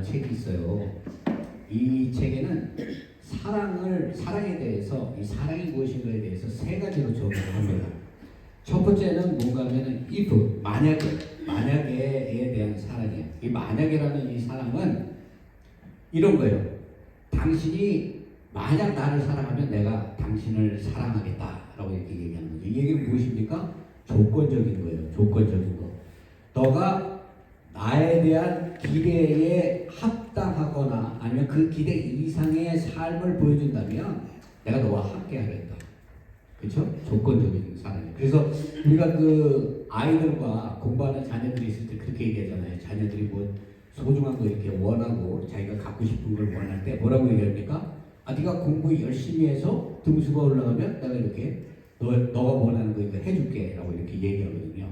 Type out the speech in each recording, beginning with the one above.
책이 있어요. 이 책에는 사랑에 대해서, 이 사랑이 무엇인가에 대해서 세 가지로 적용을 합니다. 첫 번째는 뭔가 하면은 if, 만약에에 대한 사랑이에요. 이 만약이라는 이 사랑은 이런 거예요. 당신이 만약 나를 사랑하면 내가 당신을 사랑하겠다라고 이렇게 얘기하는 거죠. 이 얘기는 무엇입니까? 조건적인 거예요. 조건적인 거. 너가 나에 대한 기대에 합당하거나 아니면 그 기대 이상의 삶을 보여준다면 내가 너와 함께 하겠다. 그렇죠? 조건적인 사랑이에요. 그래서 우리가 그 아이들과 공부하는 자녀들이 있을 때 그렇게 얘기하잖아요. 자녀들이 뭐 소중한 거 이렇게 원하고 자기가 갖고 싶은 걸 원할 때 뭐라고 얘기합니까? 아, 네가 공부 열심히 해서 등수가 올라가면 내가 이렇게 너가 원하는 거 이거 해줄게 라고 이렇게 얘기하거든요.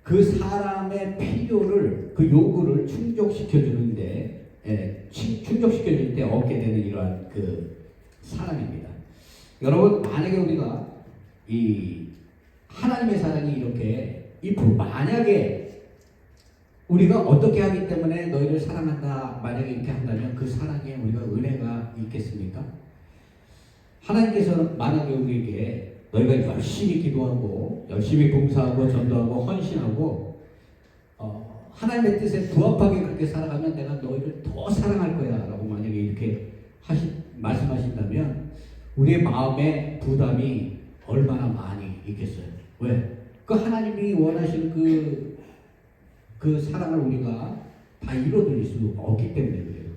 그 사람의 필요를, 그 요구를 충족시켜주는데, 충족시켜줄 때 얻게 되는 이러한 그 사랑입니다. 여러분, 만약에 우리가 이 하나님의 사랑이 이렇게 만약에 우리가 어떻게 하기 때문에 너희를 사랑한다, 만약에 이렇게 한다면 그 사랑에 우리가 은혜가 있겠습니까? 하나님께서는 만약에 우리에게 너희가 열심히 기도하고 열심히 봉사하고 전도하고 헌신하고 하나님의 뜻에 부합하게 그렇게 살아가면 내가 너희를 더 사랑할 거야 라고 만약에 이렇게 말씀하신다면 우리의 마음에 부담이 얼마나 많이 있겠어요. 왜? 그 하나님이 원하시는 그 사랑을 우리가 다 이뤄드릴 수 없기 때문에 그래요.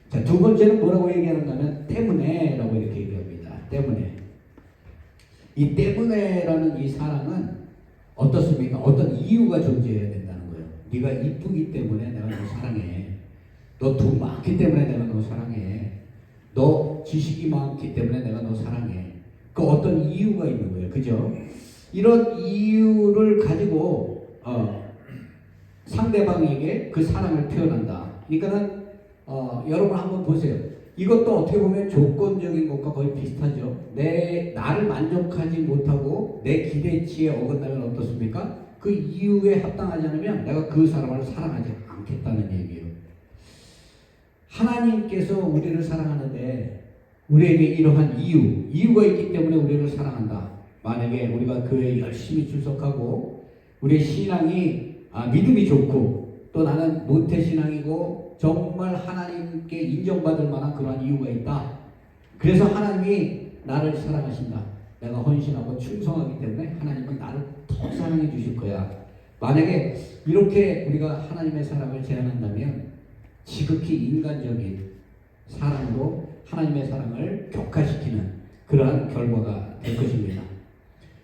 자, 두 번째는 뭐라고 얘기하는가면 때문에 라고 이렇게 얘기합니다. 때문에. 이 때문에라는 이 사랑은 어떻습니까? 어떤 이유가 존재해야 된다는 거예요. 네가 이쁘기 때문에 내가 너 사랑해. 너 돈 많기 때문에 내가 너 사랑해. 너 지식이 많기 때문에 내가 너 사랑해. 그 어떤 이유가 있는 거예요. 그죠? 이런 이유를 가지고 상대방에게 그 사랑을 표현한다. 그러니까는 여러분 한번 보세요. 이것도 어떻게 보면 조건적인 것과 거의 비슷하죠. 나를 만족하지 못하고 내 기대치에 어긋나면 어떻습니까? 그 이유에 합당하지 않으면 내가 그 사람을 사랑하지 않겠다는 얘기예요. 하나님께서 우리를 사랑하는데 우리에게 이러한 이유가 있기 때문에 우리를 사랑한다. 만약에 우리가 교회에 열심히 출석하고 우리의 신앙이 믿음이 좋고 또 나는 모태신앙이고 정말 하나님께 인정받을 만한 그러한 이유가 있다. 그래서 하나님이 나를 사랑하신다. 내가 헌신하고 충성하기 때문에 하나님은 나를 더 사랑해 주실 거야. 만약에 이렇게 우리가 하나님의 사랑을 제안한다면 지극히 인간적인 사랑으로 하나님의 사랑을 격화시키는 그러한 결과가 될 것입니다.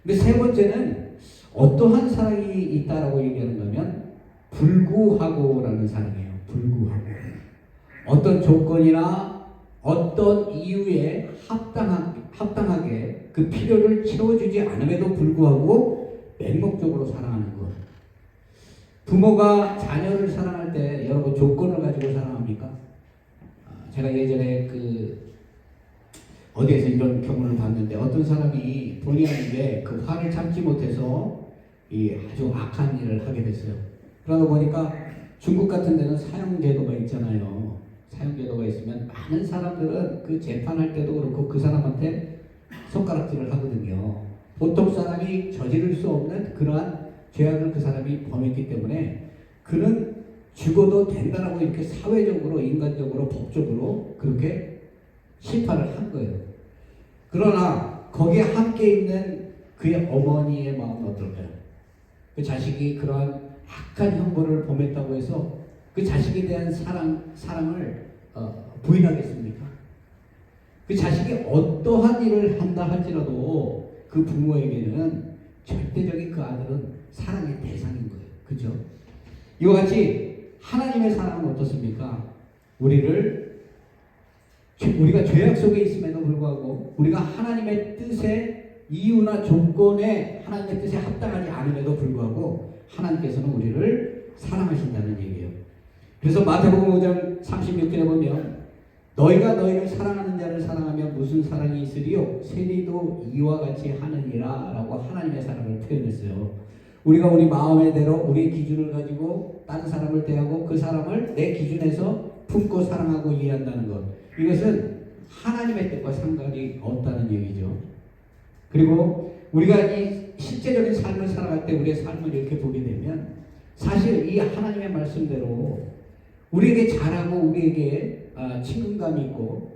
근데 세 번째는 어떠한 사랑이 있다라고 얘기하는 거면 불구하고라는 사랑이에요. 불구하고. 어떤 조건이나 어떤 이유에 합당하게 그 필요를 채워주지 않음에도 불구하고 맹목적으로 사랑하는 것. 부모가 자녀를 사랑할 때 여러분 조건을 가지고 사랑합니까? 제가 예전에 어디에서 이런 경우를 봤는데 어떤 사람이 본의 아니게 그 화를 참지 못해서 아주 악한 일을 하게 됐어요. 그러다 보니까 중국 같은 데는 사형제도가 있잖아요. 사형제도가 있으면 많은 사람들은 그 재판할 때도 그렇고 그 사람한테 손가락질을 하거든요. 보통 사람이 저지를 수 없는 그러한 죄악을 그 사람이 범했기 때문에 그는 죽어도 된다라고 이렇게 사회적으로, 인간적으로, 법적으로 그렇게 심판을 한 거예요. 그러나 거기에 함께 있는 그의 어머니의 마음은 어떨까요? 그 자식이 그러한 악한 형벌을 범했다고 해서 그 자식에 대한 사랑을 부인하겠습니까? 그 자식이 어떠한 일을 한다 할지라도 그 부모에게는 절대적인 그 아들은 사랑의 대상인 거예요. 그죠? 이와 같이 하나님의 사랑은 어떻습니까? 우리가 죄악 속에 있음에도 불구하고 우리가 하나님의 뜻에 이유나 조건에 하나님의 뜻에 합당하지 않음에도 불구하고 하나님께서는 우리를 사랑하신다는 얘기예요. 그래서 마태복음 5장 36절에 보면 너희가 너희를 사랑하는 자를 사랑하면 무슨 사랑이 있으리요? 세리도 이와 같이 하느니라 라고 하나님의 사랑을 표현했어요. 우리가 우리 마음의 대로 우리의 기준을 가지고 다른 사람을 대하고 그 사람을 내 기준에서 품고 사랑하고 이해한다는 것. 이것은 하나님의 뜻과 상관이 없다는 얘기죠. 그리고 우리가 이 실제적인 삶을 살아갈 때 우리의 삶을 이렇게 보게 되면 사실 이 하나님의 말씀대로 우리에게 잘하고 우리에게 친근감이 있고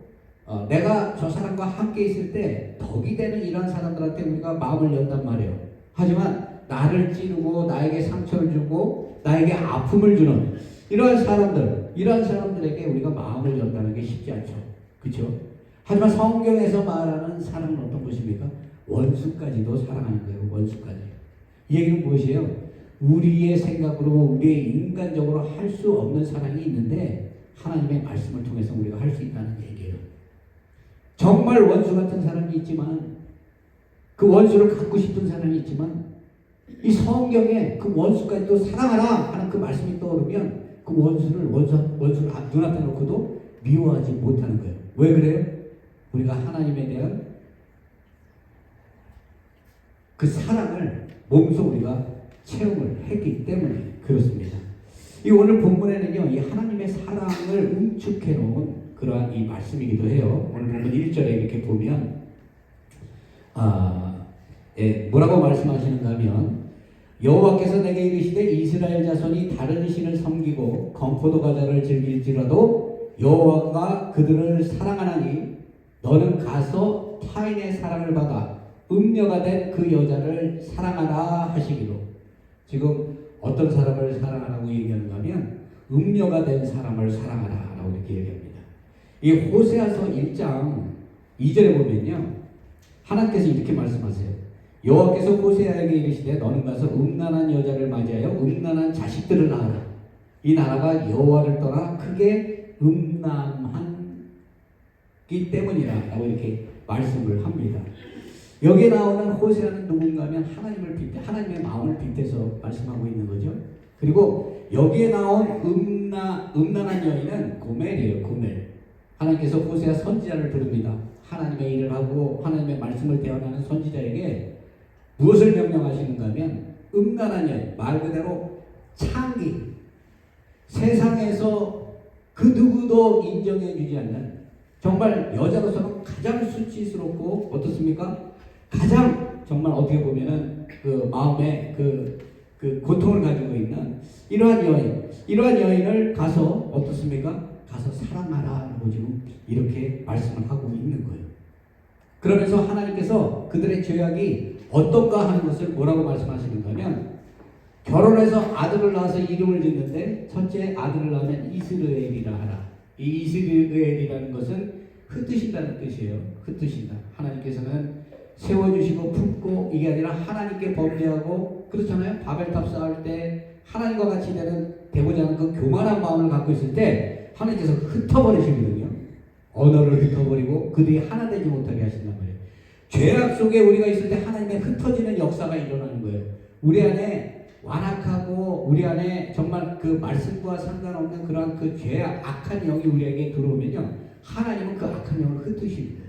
내가 저 사람과 함께 있을 때 덕이 되는 이런 사람들한테 우리가 마음을 연단 말이에요. 하지만 나를 찌르고 나에게 상처를 주고 나에게 아픔을 주는 이러한 사람들에게 우리가 마음을 연다는 게 쉽지 않죠. 그렇죠? 하지만 성경에서 말하는 사랑은 어떤 것입니까? 원수까지도 사랑하는 거예요. 원수까지. 이 얘기는 무엇이에요? 우리의 생각으로 우리의 인간적으로 할 수 없는 사랑이 있는데 하나님의 말씀을 통해서 우리가 할 수 있다는 얘기예요. 정말 원수 같은 사람이 있지만 그 원수를 갖고 싶은 사람이 있지만 이 성경에 그 원수까지도 사랑하라 하는 그 말씀이 떠오르면 그 원수를 눈앞에 놓고도 미워하지 못하는 거예요. 왜 그래요? 우리가 하나님에 대한 그 사랑을 몸소 우리가 체험을 했기 때문에 그렇습니다. 이 오늘 본문에는요, 이 하나님의 사랑을 응축해 놓은 그러한 이 말씀이기도 해요. 오늘 본문 1절에 이렇게 보면 뭐라고 말씀하시는가 하면 여호와께서 내게 이르시되 이스라엘 자손이 다른 신을 섬기고 건포도 과자를 즐길지라도 여호와가 그들을 사랑하나니 너는 가서 타인의 사랑을 받아 음녀가 된 그 여자를 사랑하라 하시기로. 지금 어떤 사람을 사랑하라고 얘기하는가 하면 음녀가 된 사람을 사랑하라 라고 이렇게 얘기합니다. 이 호세아서 1장 2절에 보면요, 하나님께서 이렇게 말씀하세요. 여호와께서 호세아에게 이르시되 너는 가서 음란한 여자를 맞이하여 음란한 자식들을 낳아라. 이 나라가 여호와를 떠나 크게 음란하기 때문이라 라고 이렇게 말씀을 합니다. 여기에 나오는 호세아는 누군가 하면 하나님의 마음을 빗대서 말씀하고 있는 거죠. 그리고 여기에 나온 음란한 여인은 고멜이에요. 고멜. 하나님께서 호세아 선지자를 부릅니다. 하나님의 일을 하고 하나님의 말씀을 대언하는 선지자에게 무엇을 명령하시는가 하면 음란한 여인, 말 그대로 창기, 세상에서 그 누구도 인정해 주지 않는 정말 여자로서는 가장 수치스럽고 어떻습니까? 가장 정말 어떻게 보면은 그 마음에 그 고통을 가지고 있는 이러한 여인을 가서 어떻습니까? 가서 사랑하라라고 지금 이렇게 말씀을 하고 있는 거예요. 그러면서 하나님께서 그들의 죄악이 어떤가 하는 것을 뭐라고 말씀하시는가 하면 결혼해서 아들을 낳아서 이름을 짓는데 첫째 아들을 낳으면 이스라엘이라 하라. 이 이스라엘이라는 것은 흩으신다는 뜻이에요. 흩으신다. 하나님께서는 세워주시고 품고 이게 아니라 하나님께 범죄하고 그렇잖아요. 바벨탑 쌓을 때 하나님과 같이 되고자 하는 그 교만한 마음을 갖고 있을 때 하나님께서 흩어버리시거든요. 언어를 흩어버리고 그들이 하나 되지 못하게 하신단 말이에요. 죄악 속에 우리가 있을 때 하나님의 흩어지는 역사가 일어나는 거예요. 우리 안에 완악하고 우리 안에 정말 그 말씀과 상관없는 그러한 그 죄악, 악한 영이 우리에게 들어오면요, 하나님은 그 악한 영을 흩으십니다.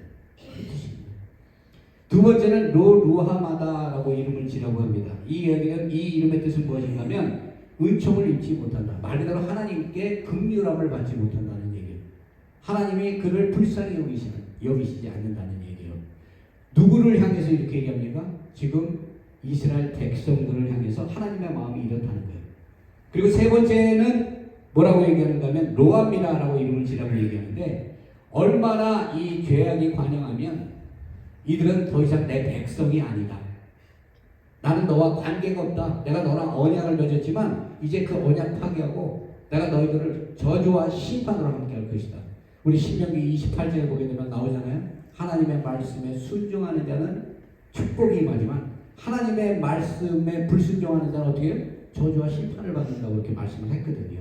두 번째는 루하마다라고 이름을 지라고 합니다. 이 이름의 뜻은 무엇인가 하면 은총을 입지 못한다. 말 그대로 하나님께 긍휼함을 받지 못한다는 얘기예요. 하나님이 그를 불쌍히 여기시지 않는다는 얘기예요. 누구를 향해서 이렇게 얘기합니까? 지금 이스라엘 백성들을 향해서 하나님의 마음이 이렇다는 거예요. 그리고 세 번째는 뭐라고 얘기하는가 하면 로암이라라고 이름을 지라고 얘기하는데 얼마나 이 죄악이 관영하면 이들은 더 이상 내 백성이 아니다. 나는 너와 관계가 없다. 내가 너랑 언약을 맺었지만 이제 그 언약 파기하고 내가 너희들을 저주와 심판으로 함께 할 것이다. 우리 신명기 28절에 보게 되면 나오잖아요. 하나님의 말씀에 순종하는 자는 축복이 임하지만 하나님의 말씀에 불순종하는 자는 어떻게 해요? 저주와 심판을 받는다고 이렇게 말씀을 했거든요.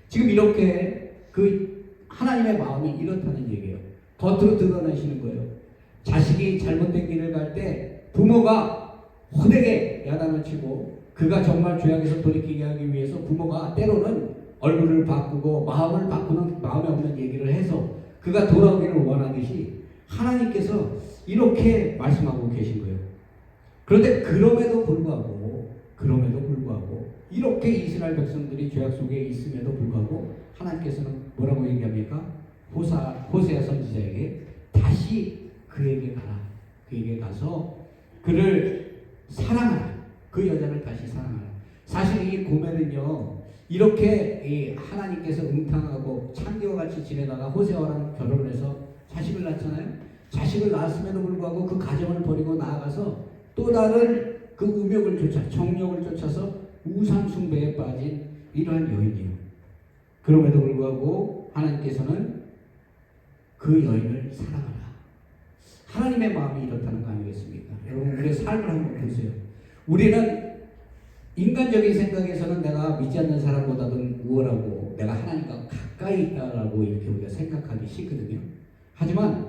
지금 이렇게 그 하나님의 마음이 이렇다는 얘기예요. 겉으로 드러내시는 거예요. 자식이 잘못된 길을 갈 때 부모가 호되게 야단을 치고 그가 정말 죄악에서 돌이키게 하기 위해서 부모가 때로는 얼굴을 바꾸고 마음을 바꾸는 마음에 없는 얘기를 해서 그가 돌아오기를 원하듯이 하나님께서 이렇게 말씀하고 계신 거예요. 그런데 그럼에도 불구하고 그럼에도 불구하고 이렇게 이스라엘 백성들이 죄악 속에 있음에도 불구하고 하나님께서는 뭐라고 얘기합니까? 호세아 선지자에게 다시 그에게 가라. 그에게 가서 그를 사랑하라. 그 여자를 다시 사랑하라. 사실 이 고멜은요, 이렇게 하나님께서 응탕하고 창기와 같이 지내다가 호세아랑 결혼을 해서 자식을 낳잖아요. 자식을 낳았음에도 불구하고 그 가정을 버리고 나아가서 또 다른 그 음욕을 쫓아, 정욕을 쫓아서 우상 숭배에 빠진 이러한 여인이에요. 그럼에도 불구하고 하나님께서는 그 여인을 사랑하라. 하나님의 마음이 이렇다는 거 아니겠습니까? 여러분, 우리의 삶을 한번 보세요. 우리는 인간적인 생각에서는 내가 믿지 않는 사람보다는 우월하고 내가 하나님과 가까이 있다라고 이렇게 우리가 생각하기 쉽거든요. 하지만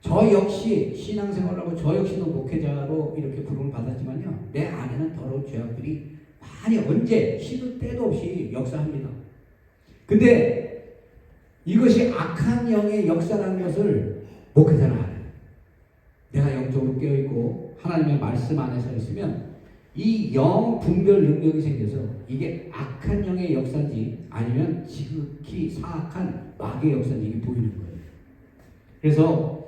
저 역시 신앙생활하고 저 역시도 목회자로 이렇게 부름을 받았지만요, 내 안에는 더러운 죄악들이 많이 언제 시도 때도 없이 역사합니다. 근데 이것이 악한 영의 역사라는 것을 목회자는 알아요. 내가 영적으로 깨어있고 하나님의 말씀 안에 서 있으면 이 영 분별 능력이 생겨서 이게 악한 영의 역사인지 아니면 지극히 사악한 마귀의 역사인지 이게 보이는 거예요. 그래서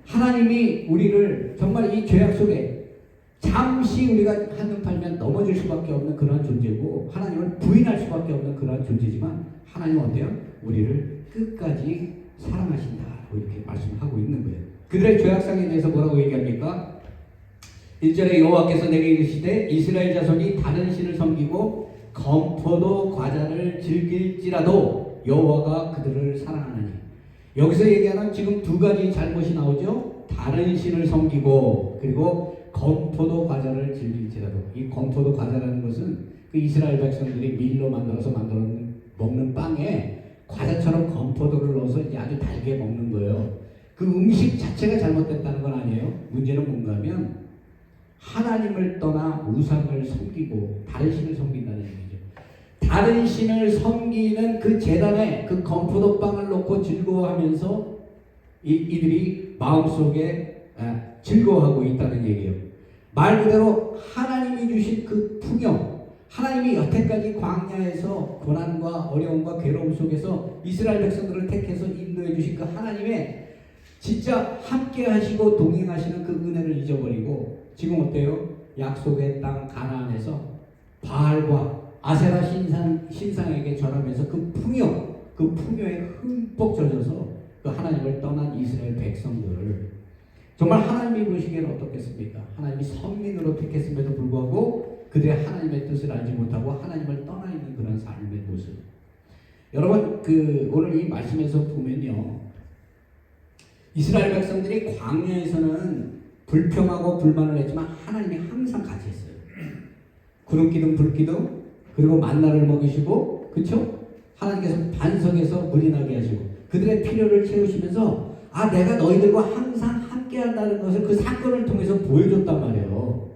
하나님이 우리를 정말 이 죄악 속에 잠시 우리가 한눈 팔면 넘어질 수밖에 없는 그런 존재고 하나님을 부인할 수밖에 없는 그런 존재지만 하나님은 어때요? 우리를 끝까지 사랑하신다고 이렇게 말씀하고 있는 거예요. 그들의 죄악상에 대해서 뭐라고 얘기합니까? 1절에 여호와께서 내게 이르시되 이스라엘 자손이 다른 신을 섬기고 검포도 과자를 즐길지라도 여호와가 그들을 사랑하나니. 여기서 얘기하는 지금 두 가지 잘못이 나오죠. 다른 신을 섬기고 그리고 검포도 과자를 즐길지라도. 이 검포도 과자라는 것은 그 이스라엘 백성들이 밀로 만들어서 먹는 빵에 과자처럼 검포도를 넣어서 아주 달게 먹는 거예요. 그 음식 자체가 잘못됐다는 건 아니에요. 문제는 뭔가 하면 하나님을 떠나 우상을 섬기고 다른 신을 섬긴다는 얘기죠. 다른 신을 섬기는 그 제단에 그 검포도빵을 놓고 즐거워하면서 이들이 마음속에 즐거워하고 있다는 얘기예요. 말 그대로 하나님이 주신 그 풍요, 하나님이 여태까지 광야에서 고난과 어려움과 괴로움 속에서 이스라엘 백성들을 택해서 인도해 주신 그 하나님의 진짜 함께 하시고 동행하시는 그 은혜를 잊어버리고 지금 어때요? 약속의 땅 가나안에서 바알과 아세라 신상에게 절하면서 그 풍요에 흠뻑 젖어서 그 하나님을 떠난 이스라엘 백성들을 정말 하나님이 보시기에는 어떻겠습니까? 하나님이 선민으로 택했음에도 불구하고 그들의 하나님의 뜻을 알지 못하고 하나님을 떠나 있는 그런 삶의 모습. 여러분, 오늘 이 말씀에서 보면요, 이스라엘 백성들이 광야에서는 불평하고 불만을 했지만 하나님이 항상 같이 했어요. 구름 기둥 불 기둥 그리고 만나를 먹이시고, 그렇죠? 하나님께서 반석에서 물이 나게 하시고 그들의 필요를 채우시면서 내가 너희들과 항상 함께 한다는 것을 그 사건을 통해서 보여줬단 말이에요.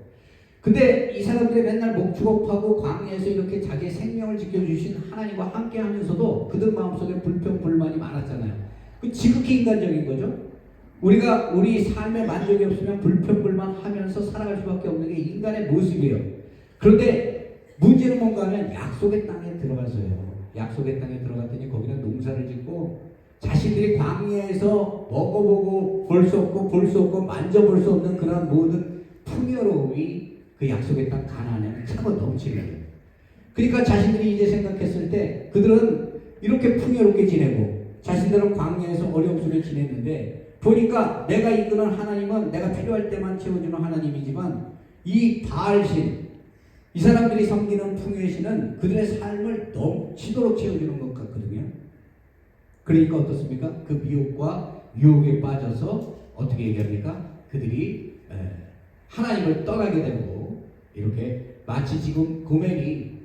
근데 이 사람들이 맨날 목축업하고 광야에서 이렇게 자기의 생명을 지켜주신 하나님과 함께 하면서도 그들 마음속에 불평 불만이 많았잖아요. 그 지극히 인간적인 거죠. 우리가 우리 삶에 만족이 없으면 불평불만 하면서 살아갈 수밖에 없는 게 인간의 모습이에요. 그런데 문제는 뭔가 하면 약속의 땅에 들어가서요. 약속의 땅에 들어갔더니 거기는 농사를 짓고 자신들이 광야에서 먹어보고 볼 수 없고 만져볼 수 없는 그런 모든 풍요로움이 그 약속의 땅 가나안에는 차고 넘치는 거예요. 그러니까 자신들이 이제 생각했을 때 그들은 이렇게 풍요롭게 지내고 자신들은 광야에서 어려움 속에 지냈는데 보니까 내가 이끄는 하나님은 내가 필요할 때만 채워주는 하나님이지만 이 바알신, 이 사람들이 섬기는 풍요의 신은 그들의 삶을 넘치도록 채워주는 것 같거든요. 그러니까 어떻습니까? 그 미혹과 유혹에 빠져서 어떻게 얘기합니까? 그들이 하나님을 떠나게 되고 이렇게 마치 지금 고멜이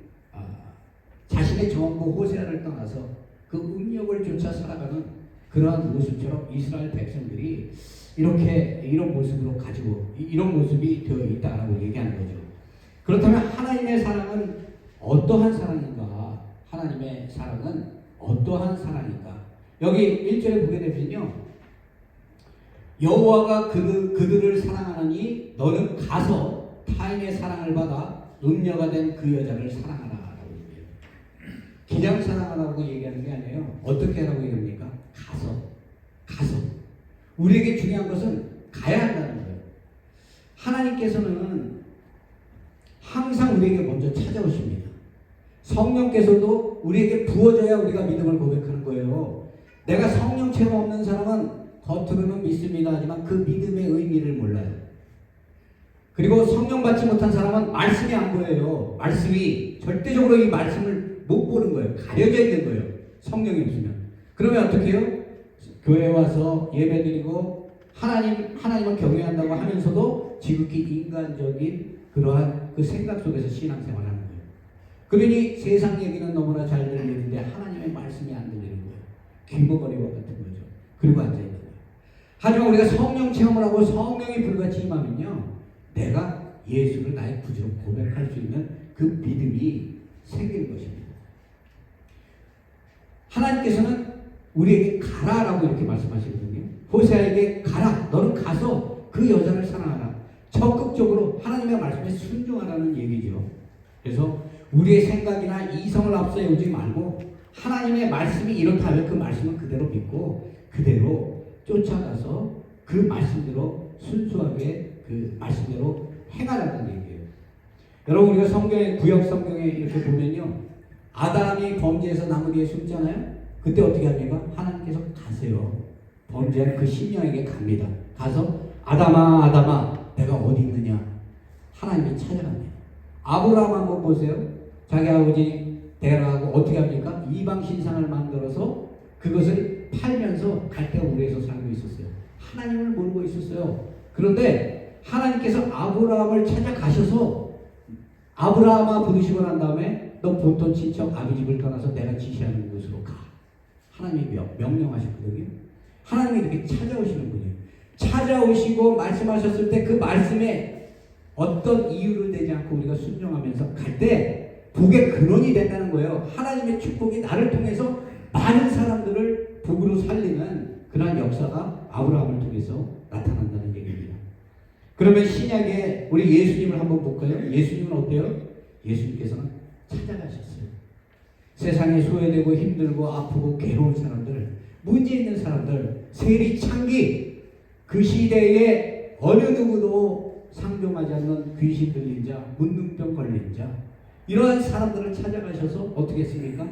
자신의 전부 호세아를 떠나서 그 음욕을 쫓아 살아가는 그러한 모습처럼 이스라엘 백성들이 이렇게 이런 모습으로 가지고 이런 모습이 되어 있다라고 얘기하는 거죠. 그렇다면 하나님의 사랑은 어떠한 사랑인가? 하나님의 사랑은 어떠한 사랑인가? 여기 1절에 보게 되면요, 여호와가 그들을 사랑하느니 너는 가서 타인의 사랑을 받아 음녀가 된 그 여자를 사랑하라라고 얘기해요. 그냥 사랑하라고 얘기하는 게 아니에요. 어떻게 하라고 얘기합니까? 가서. 우리에게 중요한 것은 가야 한다는 거예요. 하나님께서는 항상 우리에게 먼저 찾아오십니다. 성령께서도 우리에게 부어줘야 우리가 믿음을 고백하는 거예요. 내가 성령 체험 없는 사람은 겉으로는 믿습니다 하지만 그 믿음의 의미를 몰라요. 그리고 성령 받지 못한 사람은 말씀이 안 보여요. 말씀이 절대적으로 이 말씀을 못 보는 거예요. 가려져 있는 거예요. 성령이 없으면. 그러면 어떻게 해요? 교회 와서 예배드리고 하나님을 경외한다고 하면서도 지극히 인간적인 그러한 그 생각 속에서 신앙생활을 하는 거예요. 그러니 세상 얘기는 너무나 잘 들리는데 하나님의 말씀이 안 들리는 거예요. 귀머거리와 같은 거죠. 그리고 앉아있는 거예요. 하지만 우리가 성령 체험을 하고 성령이 불같이 임하면요, 내가 예수를 나의 구주로 고백할 수 있는 그 믿음이 생기는 것입니다. 하나님께서는 우리에게 가라라고 이렇게 말씀하시거든요. 호세아에게 가라. 너는 가서 그 여자를 사랑하라. 적극적으로 하나님의 말씀에 순종하라는 얘기죠. 그래서 우리의 생각이나 이성을 앞세우지 말고 하나님의 말씀이 이렇다면 그 말씀을 그대로 믿고 그대로 쫓아가서 그 말씀대로 순수하게 그 말씀대로 행하라는 얘기예요. 여러분, 우리가 성경에, 구약 성경에 이렇게 보면요, 아담이 범죄해서 나무 뒤에 숨잖아요. 그때 어떻게 합니까? 하나님께서 가세요. 범죄한 그 심령에게 갑니다. 가서 아담아 내가 어디 있느냐? 하나님이 찾아갑니다. 아브라함 한번 보세요. 자기 아버지 데라하고 어떻게 합니까? 이방 신상을 만들어서 그것을 팔면서 갈대아 우르에서 살고 있었어요. 하나님을 모르고 있었어요. 그런데 하나님께서 아브라함을 찾아가셔서 아브라함아 부르시고 난 다음에 너 본토 친척 아비집을 떠나서 내가 지시하는 곳으로 가. 하나님이 명령하셨거든요. 하나님이 이렇게 찾아오시는 분이에요. 찾아오시고 말씀하셨을 때 그 말씀에 어떤 이유를 대지 않고 우리가 순종하면서 갈 때 복의 근원이 된다는 거예요. 하나님의 축복이 나를 통해서 많은 사람들을 복으로 살리는 그러한 역사가 아브라함을 통해서 나타난다는 얘기입니다. 그러면 신약에 우리 예수님을 한번 볼까요? 예수님은 어때요? 예수님께서는 찾아가셨어요. 세상에 소외되고 힘들고 아프고 괴로운 사람들, 문제 있는 사람들, 세리 창기, 그 시대에 어느 누구도 상종하지 않는 귀신 들린 자, 문둥병 걸린 자, 이러한 사람들을 찾아가셔서 어떻게 했습니까?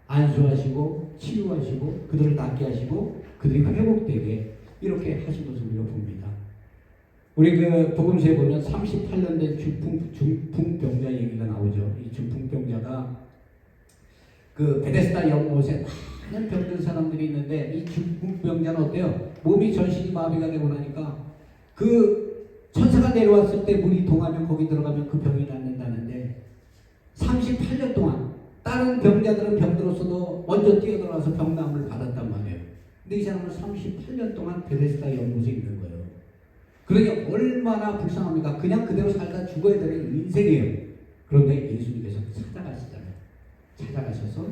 안수하시고 치유하시고 그들을 낫게 하시고 그들이 회복되게 이렇게 하신 것을 우리가 봅니다. 우리 그 복음서에 보면 38년 된 중풍병자 얘기가 나오죠. 이 중풍병자가 그 베데스다 연못에 많은 병든 사람들이 있는데 이 중풍병자는 어때요? 몸이 전신이 마비가 되고 나니까 그 천사가 내려왔을 때 물이 동하면 거기 들어가면 그 병이 낫는다는데 38년 동안 다른 병자들은 병들었어도 먼저 뛰어들어와서 병나음을 받았단 말이에요. 근데 이 사람은 38년 동안 베데스다 연못에 있는 거예요. 그러니 얼마나 불쌍합니까? 그냥 그대로 살다 죽어야 되는 인생이에요. 그런데 예수님께서 찾아가시잖아요. 찾아가셔서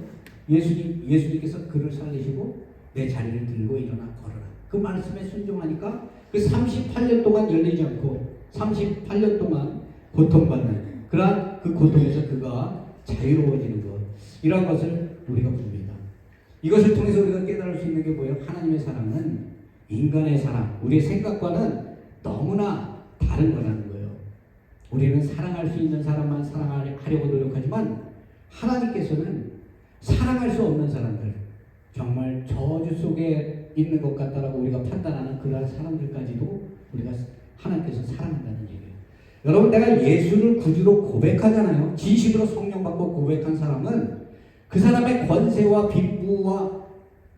예수님께서 그를 살리시고 내 자리를 들고 일어나 걸어라. 그 말씀에 순종하니까 그 38년 동안 열리지 않고 38년 동안 고통받는 그러한 그 고통에서 그가 자유로워지는 것, 이러한 것을 우리가 봅니다. 이것을 통해서 우리가 깨달을 수 있는 게 뭐예요? 하나님의 사랑은 인간의 사랑, 우리의 생각과는 너무나 다른 거라는 거예요. 우리는 사랑할 수 있는 사람만 사랑하려고 노력하지만 하나님께서는 사랑할 수 없는 사람들, 정말 저주 속에 있는 것 같다라고 우리가 판단하는 그러한 사람들까지도 우리가 하나님께서 사랑한다는 얘기예요. 여러분, 내가 예수를 구주로 고백하잖아요. 진심으로 성령 받고 고백한 사람은 그 사람의 권세와 빈부와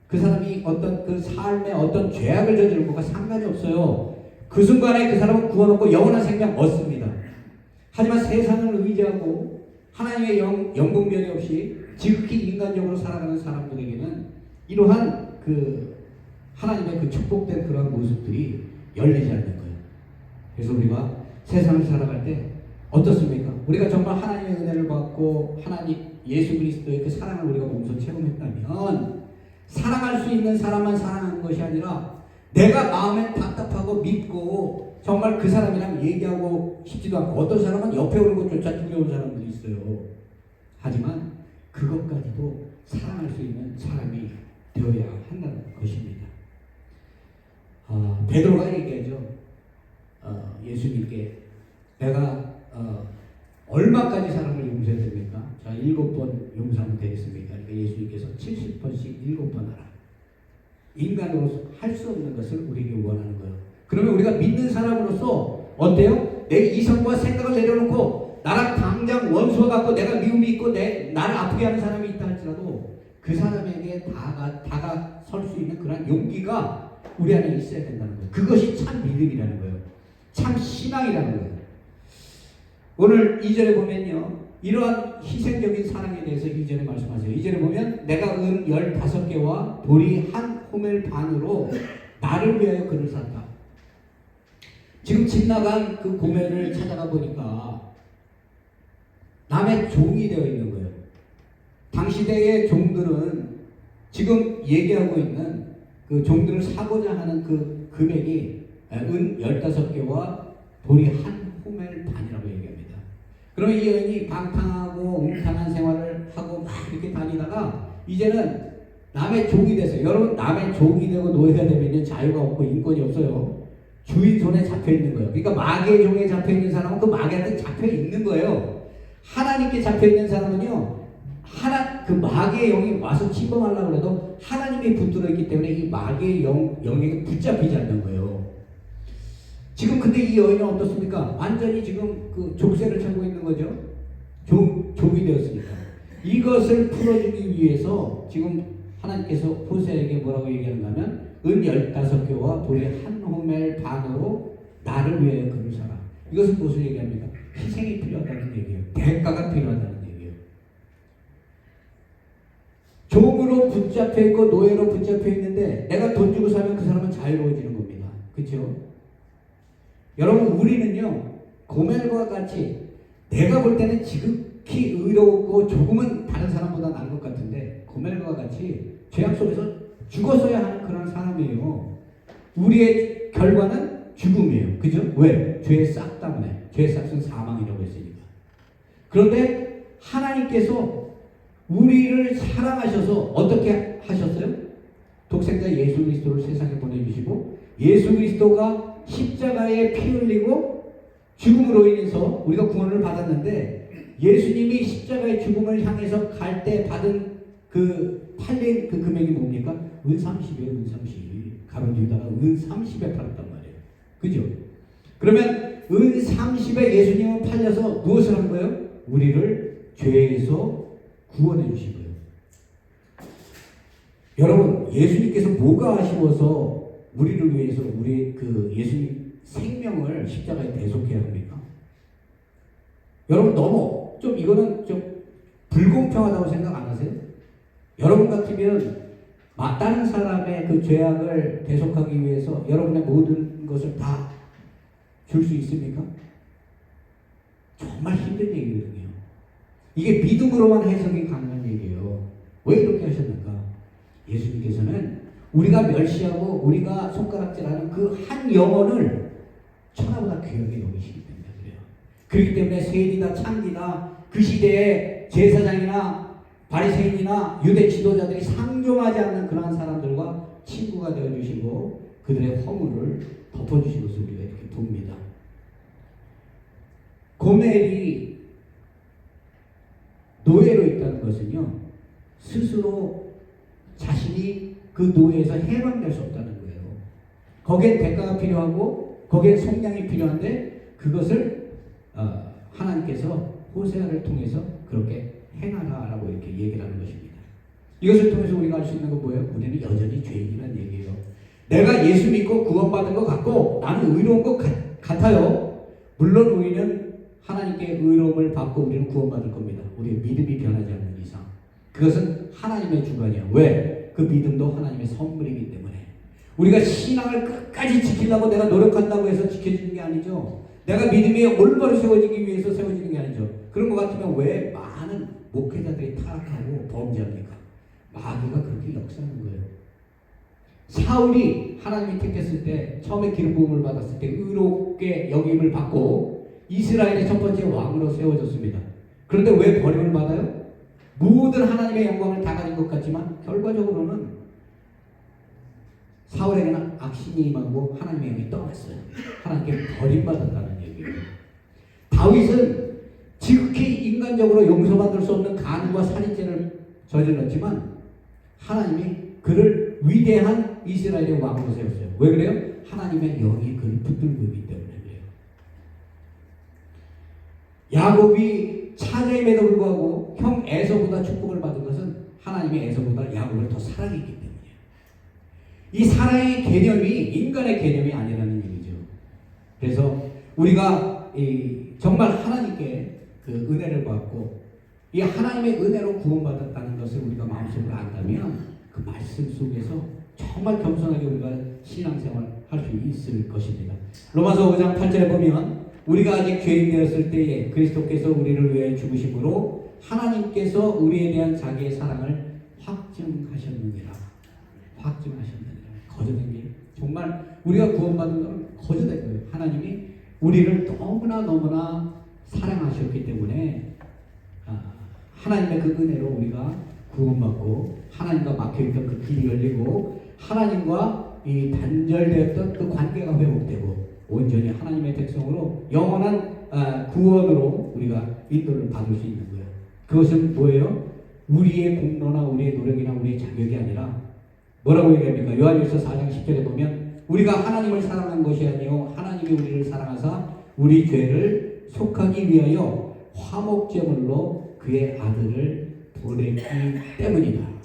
그 사람이 어떤 그 삶에 어떤 죄악을 저지른 것과 상관이 없어요. 그 순간에 그 사람은 구원받고 영원한 생명 얻습니다. 하지만 세상을 의지하고 하나님의 영분별이 없이 지극히 인간적으로 살아가는 사람들에게는 이러한 그 하나님의 그 축복된 그러한 모습들이 열리지 않는 거예요. 그래서 우리가 세상을 살아갈 때 어떻습니까? 우리가 정말 하나님의 은혜를 받고 하나님 예수 그리스도의 그 사랑을 우리가 몸소 체험했다면 사랑할 수 있는 사람만 사랑하는 것이 아니라 내가 마음에 답답하고 믿고 정말 그 사람이랑 얘기하고 싶지도 않고 어떤 사람은 옆에 오는 것조차 두려운 사람들이 있어요. 하지만 그것까지도 사랑할 수 있는 사람이 되어야 한다는 것입니다. 베드로가 얘기하죠. 예수님께 내가 얼마까지 사람을 용서해야 됩니까? 자, 7번 용서하면 되겠습니까? 그러니까 예수님께서 70번씩 7번 하라. 인간으로서 할 수 없는 것을 우리에게 원하는 거예요. 그러면 우리가 믿는 사람으로서 어때요? 내 이성과 생각을 내려놓고 나랑 당장 원수가 갖고 내가 미움이 있고 나를 아프게 하는 사람이 있다 할지라도 그 사람에게 다가설 수 있는 그런 용기가 우리 안에 있어야 된다는 거예요. 그것이 참 믿음이라는 거예요. 참 신앙이라는 거예요. 오늘 2절에 보면요. 이러한 희생적인 사랑에 대해서 2절에 말씀하세요. 2절에 보면 내가 은 15개와 돌이 한 호멜 반으로 나를 위하여 그를 샀다. 지금 집 나간 그 고멜을 찾아가 보니까 남의 종이 되어 있는 거예요. 당시대의 종들은 지금 얘기하고 있는 그 종들을 사고자 하는 그 금액이 은 15개와 돌이 한 호멜 반이라고 얘기합니다. 그러면 이 여인이 방탕하고 웅탕한 생활을 하고 막 이렇게 다니다가 이제는 남의 종이 돼서, 여러분 남의 종이 되고 노예가 되면 자유가 없고 인권이 없어요. 주인 손에 잡혀 있는 거예요. 그러니까 마귀의 종에 잡혀 있는 사람은 그 마귀한테 잡혀 있는 거예요. 하나님께 잡혀 있는 사람은요, 그 마귀의 영이 와서 침범하려고 해도 하나님이 붙들어 있기 때문에 이 마귀의 영에게 붙잡히지 않는 거예요. 지금 근데 이 여인은 어떻습니까? 완전히 지금 그 족쇄를 차고 있는 거죠. 족이 되었으니까. 이것을 풀어주기 위해서 지금 하나님께서 호세에게 뭐라고 얘기하는가 하면 은 15개와 돌의 한 호멜 반으로 나를 위하여 그를 사라. 이것은 무슨 얘기합니까? 희생이 필요하다는 얘기예요. 대가가 필요하다는 얘기예요. 종으로 붙잡혀 있고 노예로 붙잡혀 있는데 내가 돈 주고 사면 그 사람은 자유로워지는 겁니다. 그렇죠? 여러분 우리는요 고멜과 같이 내가 볼 때는 지극히 의롭고 조금은 다른 사람보다 나은 것 같은데 고멜과 같이 죄악 속에서 죽었어야 하는 그런 사람이에요. 우리의 결과는 죽음이에요. 그죠? 왜? 죄의 싹 때문에. 죄의 싹은 사망이라고 했으니까. 그런데 하나님께서 우리를 사랑하셔서 어떻게 하셨어요? 독생자 예수 그리스도를 세상에 보내주시고 예수 그리스도가 십자가에 피 흘리고 죽음으로 인해서 우리가 구원을 받았는데 예수님이 십자가의 죽음을 향해서 갈 때 받은 그 팔린 그 금액이 뭡니까? 은 30이에요. 은 30. 가론유다가 은 30에 팔았단 말이에요. 그죠? 그러면 은 30에 예수님은 팔려서 무엇을 한 거예요? 우리를 죄에서 구원해 주신 거예요. 여러분 예수님께서 뭐가 아쉬워서 우리를 위해서 우리 그 예수님 생명을 십자가에 대속해야 합니까? 여러분 너무 좀 이거는 좀 불공평하다고 생각 안 하세요? 여러분 같으면 다른 사람의 그 죄악을 대속하기 위해서 여러분의 모든 것을 다 줄 수 있습니까? 정말 힘든 얘기거든요. 이게 믿음으로만 해석이 가능한 얘기예요. 왜 이렇게 하셨는가? 예수님께서는 우리가 멸시하고 우리가 손가락질하는 그 한 영혼을 천하보다 귀하게 여기시기 때문에 그래요. 그렇기 때문에 세리나 창기나 그 시대의 제사장이나 바리새인이나 유대 지도자들이 상종하지 않는 그러한 사람들과 친구가 되어주시고 그들의 허물을 덮어주신 것을 우리가 이렇게 봅니다. 고멜이 노예로 있다는 것은요 스스로 자신이 그 노예에서 해방될 수 없다는 거예요. 거기에 대가가 필요하고 거기에 속량이 필요한데 그것을 하나님께서 호세아를 통해서 그렇게 행하라라고 이렇게 얘기를 하는 것입니다. 이것을 통해서 우리가 알 수 있는 건 뭐예요? 우리는 여전히 죄인이라는 얘기예요. 내가 예수 믿고 구원받은 것 같고 나는 의로운 것 같아요. 물론 우리는 하나님께 의로움을 받고 우리는 구원받을 겁니다. 우리의 믿음이 변하지 않는 이상. 그것은 하나님의 주관이에요. 왜? 그 믿음도 하나님의 선물이기 때문에. 우리가 신앙을 끝까지 지키려고 내가 노력한다고 해서 지켜지는 게 아니죠. 내가 믿음이 올바로 세워지기 위해서 세워지는 게 아니죠. 그런 것 같으면 왜 많은 목회자들이 타락하고 범죄합니까? 마귀가 그렇게 역사하는 거예요. 사울이 하나님이 택했을 때 처음에 기름 부음을 받았을 때 의롭게 여김을 받고 이스라엘의 첫 번째 왕으로 세워졌습니다. 그런데 왜 버림을 받아요? 모든 하나님의 영광을 다 가진 것 같지만 결과적으로는 사울에게는 악신이 임하고 하나님의 영이 떠났어요. 하나님께 버림받았다는 얘기예요. 다윗은 지극히 인간적으로 용서받을 수 없는 간음과 살인죄를 저질렀지만 하나님이 그를 위대한 이스라엘의 왕으로 세웠어요. 왜 그래요? 하나님의 영이 그를 붙들고 있기 때문에 그래요. 야곱이 차자임에도 불구하고 형 에서보다 축복을 받은 것은 하나님이 에서보다 야곱을 더 사랑했기 때문이에요. 이 사랑의 개념이 인간의 개념이 아니라는 얘기죠. 그래서 우리가 정말 하나님께 그 은혜를 받고 이 하나님의 은혜로 구원받았다는 것을 우리가 마음속으로 안다면 그 말씀 속에서 정말 겸손하게 우리가 신앙생활 할 수 있을 것입니다. 로마서 5장 8절에 보면 우리가 아직 죄인 되었을 때에 그리스도께서 우리를 위해 죽으심으로 하나님께서 우리에 대한 자기의 사랑을 확증하셨느니라. 확증하셨느니라. 거저된 게 정말 우리가 구원받은 건 거저된 거예요. 하나님이 우리를 너무나 사랑하셨기 때문에 하나님의 그 은혜로 우리가 구원받고 하나님과 막혀있던 그 길이 열리고 하나님과 이 단절되었던 그 관계가 회복되고 온전히 하나님의 백성으로 영원한 구원으로 우리가 인도를 받을 수 있는 거예요. 그것은 뭐예요? 우리의 공로나 우리의 노력이나 우리의 자격이 아니라 뭐라고 얘기합니까? 요한일서 4장 10절에 보면 우리가 하나님을 사랑한 것이 아니요 하나님이 우리를 사랑하사 우리 죄를 속하기 위하여 화목제물로 그의 아들을 보냈기 때문이다.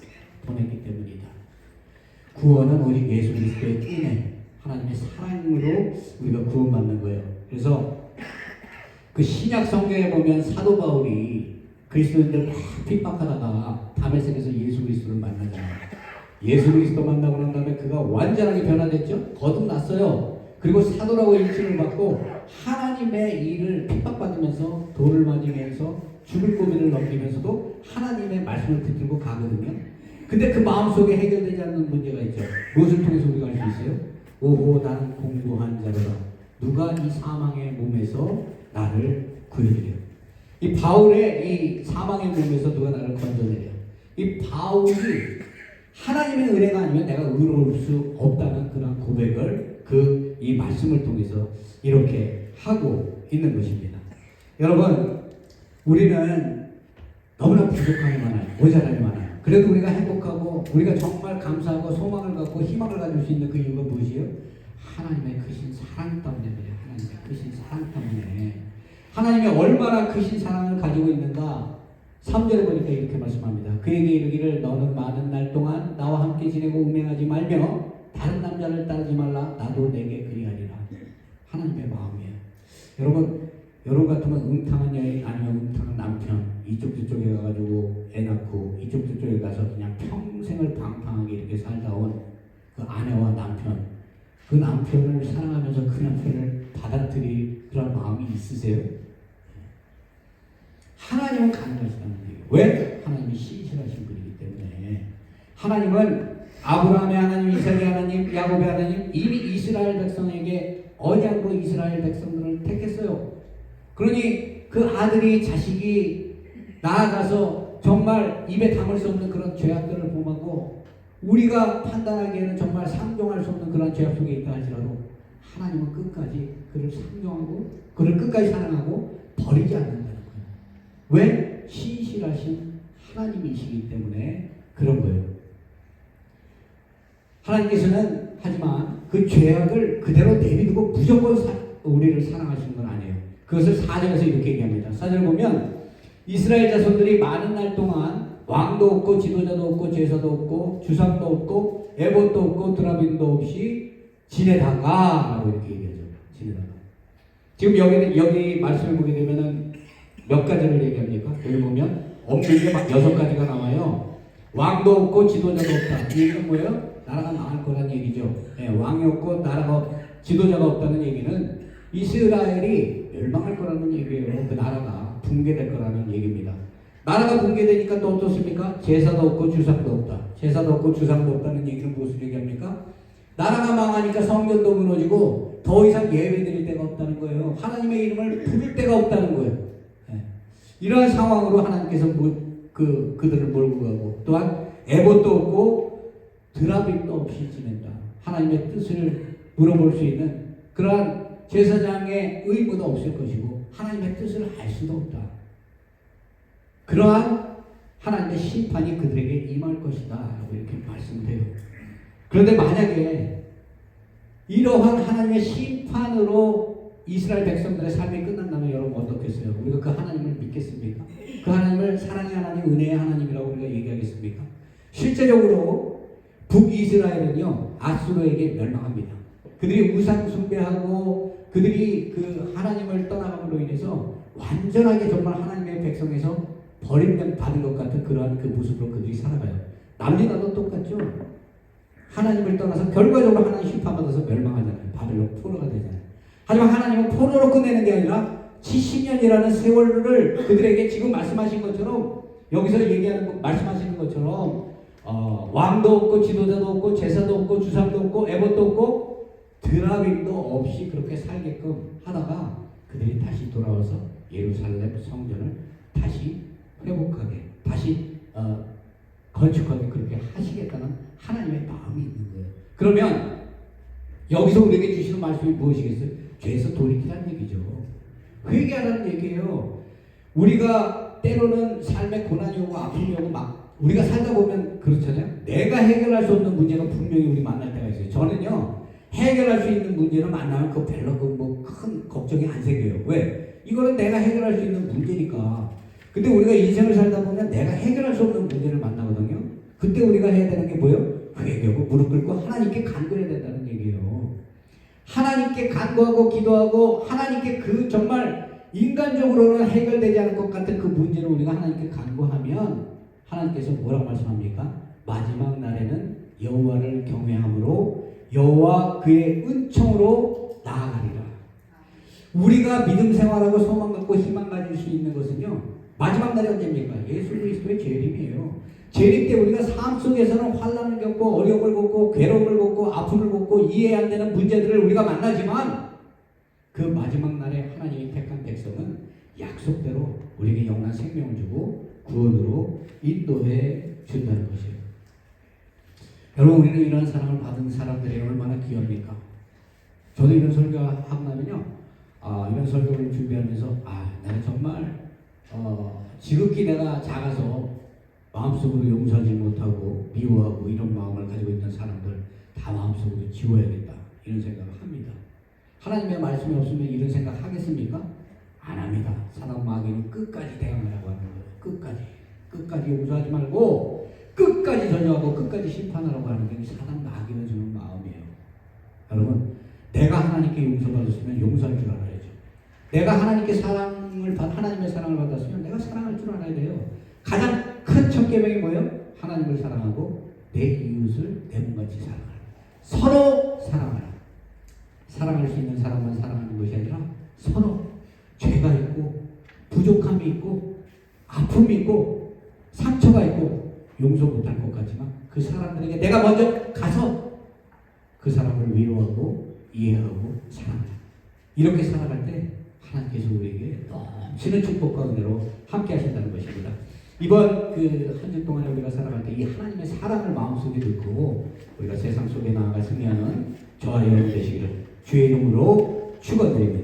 구원은 오직 예수 그리스도의 은혜, 하나님의 사랑으로 우리가 구원받는 거예요. 그래서 그 신약 성경에 보면 사도 바울이 그리스도인들 막 핍박하다가 다메섹에서 예수 그리스도를 만나잖아요. 예수 그리스도 만나고 난 다음에 그가 완전하게 변화됐죠. 거듭났어요. 그리고 사도라고 일칭을 받고 하나님의 일을 핍박받으면서 돌을 맞으면서 죽을 고비를 넘기면서도 하나님의 말씀을 붙들고 가거든요. 근데 그 마음속에 해결되지 않는 문제가 있죠. 무엇을 통해서 우리가 알 수 있어요? 오호 나는 공고한 자로다. 누가 이 사망의 몸에서 나를 구해주려. 이 바울의 이 사망의 몸에서 누가 나를 건져내려. 이 바울이 하나님의 은혜가 아니면 내가 의로울 수 없다는 그런 고백을 이 말씀을 통해서 이렇게 하고 있는 것입니다. 여러분, 우리는 너무나 부족함이 많아요. 모자람이 많아요. 그래도 우리가 행복하고 우리가 정말 감사하고 소망을 갖고 희망을 가질 수 있는 그 이유가 무엇이에요? 하나님의 크신 사랑 때문에 그래요. 하나님의 크신 사랑 때문에. 하나님이 얼마나 크신 사랑을 가지고 있는가 3절에 보니까 이렇게 말씀합니다. 그에게 이르기를 너는 많은 날 동안 나와 함께 지내고 음행하지 말며 다른 남자를 따르지 말라. 나도 내게 그리하리라. 하나님의 마음이에요. 여러분 같으면 음탕한 여인 아니면 음탕한 남편 이쪽 저쪽에 가가지고 애 낳고 이쪽 저쪽에 가서 그냥 평생을 방탕하게 이렇게 살다 온 그 아내와 남편, 그 남편을 사랑하면서 그 남편을 받아들일 그런 마음이 있으세요? 하나님은 가능하시다는 얘기예요. 왜? 하나님이 신실하신 분이기 때문에. 하나님은 아브라함의 하나님, 이삭의 하나님, 야곱의 하나님, 이미 이스라엘 백성에게 언약으로 이스라엘 백성들을 택했어요. 그러니 그 아들이 자식이 나아가서 정말 입에 담을 수 없는 그런 죄악들을 범하고 우리가 판단하기에는 정말 상종할 수 없는 그런 죄악 속에 있다 할지라도 하나님은 끝까지 그를 상종하고 그를 끝까지 사랑하고 버리지 않는다는 거예요. 왜? 신실하신 하나님이시기 때문에 그런 거예요. 하나님께서는 하지만 그 죄악을 그대로 내비두고 무조건 우리를 사랑하시는 건 아니에요. 그것을 4절에서 이렇게 얘기합니다. 4절 보면 이스라엘 자손들이 많은 날 동안 왕도 없고 지도자도 없고 제사도 없고 주상도 없고 에봇도 없고 드라빔도 없이 지내다가 라고 이렇게 얘기하죠. 지내다가. 지금 여기 말씀을 보게 되면은 몇 가지를 얘기합니까? 여기 보면 없는 게 막 6가지가 나와요. 왕도 없고 지도자도 없다. 이 얘기는 뭐예요? 나라가 망할 거라는 얘기죠. 네, 왕이 없고 지도자가 없다는 얘기는 이스라엘이 멸망할 거라는 얘기예요. 그 나라가 붕괴될 거라는 얘기입니다. 나라가 붕괴되니까 또 어떻습니까? 제사도 없고 주상도 없다. 제사도 없고 주상도 없다는 얘기는 무엇을 얘기합니까? 나라가 망하니까 성전도 무너지고 더 이상 예배드릴 데가 없다는 거예요. 하나님의 이름을 부를 데가 없다는 거예요. 네. 이러한 상황으로 하나님께서 그들을 몰고 가고, 또한 에봇도 없고 드라빗도 없이 지낸다. 하나님의 뜻을 물어볼 수 있는 그러한 제사장의 의무도 없을 것이고 하나님의 뜻을 알 수도 없다. 그러한 하나님의 심판이 그들에게 임할 것이다 라고 이렇게 말씀돼요. 그런데 만약에 이러한 하나님의 심판으로 이스라엘 백성들의 삶이 끝난다면 여러분 어떻겠어요? 우리가 그 하나님을 믿겠습니까? 그 하나님을 사랑의 하나님, 은혜의 하나님이라고 우리가 얘기하겠습니까? 실제적으로 북이스라엘은요 아수르에게 멸망합니다. 그들이 우상 숭배하고 그들이 그 하나님을 떠나감으로 인해서 완전하게 정말 하나님의 백성에서 버림받은 것 같은 그러한 그 모습으로 그들이 살아가요. 남유다도 똑같죠. 하나님을 떠나서 결과적으로 하나님 심판받아서 멸망하잖아요. 바벨론 포로가 되잖아요. 하지만 하나님은 포로로 끝내는 게 아니라 70년이라는 세월을 그들에게 지금 말씀하신 것처럼 여기서 얘기하는 말씀하시는 것처럼 왕도 없고 지도자도 없고 제사도 없고 주상도 없고 에봇도 없고 드라빔도 없이 그렇게 살게끔 하다가 그들이 다시 돌아와서 예루살렘 성전을 다시 회복하게 다시 건축하게 그렇게 하시겠다는 하나님의 마음이 있는 거예요. 그러면 여기서 우리에게 주시는 말씀이 무엇이겠어요? 죄에서 돌이키라는 얘기죠. 회개하라는 얘기예요. 우리가 때로는 삶에 고난이 오고 아픔이 오고 막 우리가 살다 보면 그렇잖아요. 내가 해결할 수 없는 문제가 분명히 우리 만날 때가 있어요. 저는요 해결할 수 있는 문제를 만나면 그 별로 큰 걱정이 안 생겨요. 왜? 이거는 내가 해결할 수 있는 문제니까. 근데 우리가 인생을 살다 보면 내가 해결할 수 없는 문제를 만나거든요. 그때 우리가 해야 되는 게 뭐예요? 회개하고 무릎 꿇고 하나님께 간구해야 된다는 얘기예요. 하나님께 간구하고 기도하고 하나님께 그 정말 인간적으로는 해결되지 않을 것 같은 그 문제를 우리가 하나님께 간구하면 하나님께서 뭐라고 말씀합니까? 마지막 날에는 여호와를 경외함으로 여호와 그의 은총으로 나아가리라. 우리가 믿음 생활하고 소망 갖고 희망 가질 수 있는 것은요 마지막 날이 언제입니까? 예수 그리스도의 재림이에요. 재림 때 우리가 삶 속에서는 환난을 겪고 어려움을 겪고 괴로움을 겪고 아픔을 겪고 이해 안 되는 문제들을 우리가 만나지만 그 마지막 날에 하나님이 택한 백성은 약속대로 우리에게 영원한 생명을 주고 구원으로 인도해 준다는 것이에요. 여러분 우리는 이런 사랑을 받은 사람들이 얼마나 귀합니까? 저도 이런 설교하고 나면요 이런 설교를 준비하면서 나는 정말 지극히 내가 작아서 마음속으로 용서하지 못하고 미워하고 이런 마음을 가지고 있는 사람들 다 마음속으로 지워야겠다 이런 생각을 합니다. 하나님의 말씀이 없으면 이런 생각 하겠습니까? 안 합니다. 사단 마귀는 끝까지 대항하라고 하는 거예요. 끝까지 용서하지 말고 끝까지 저주하고 끝까지 심판하라고 하는 게 사단 마귀는 주는 마음이에요. 여러분 내가 하나님께 용서받았으면 용서할 줄 알아야죠. 내가 하나님께 하나님의 사랑을 받았으면 내가 사랑할 줄 알아야 돼요. 가장 큰 첫 계명이 뭐예요? 하나님을 사랑하고 내 이웃을 내 몸같이 사랑하라. 서로 사랑하라. 사랑할 수 있는 사람만 사랑하는 것이 아니라 서로 죄가 있고 부족함이 있고 아픔이 있고 상처가 있고 용서 못할 것 같지만 그 사람들에게 내가 먼저 가서 그 사람을 위로하고 이해하고 사랑하라. 이렇게 살아갈 때 하나님께서 우리에게 넘치는 축복과 은혜로 함께 하신다는 것입니다. 이번 한 주 동안에 우리가 살아갈 때 이 하나님의 사랑을 마음속에 넣고 우리가 세상 속에 나아가 승리하는 저와 여러분 되시기를 주의 이름으로 축원드립니다.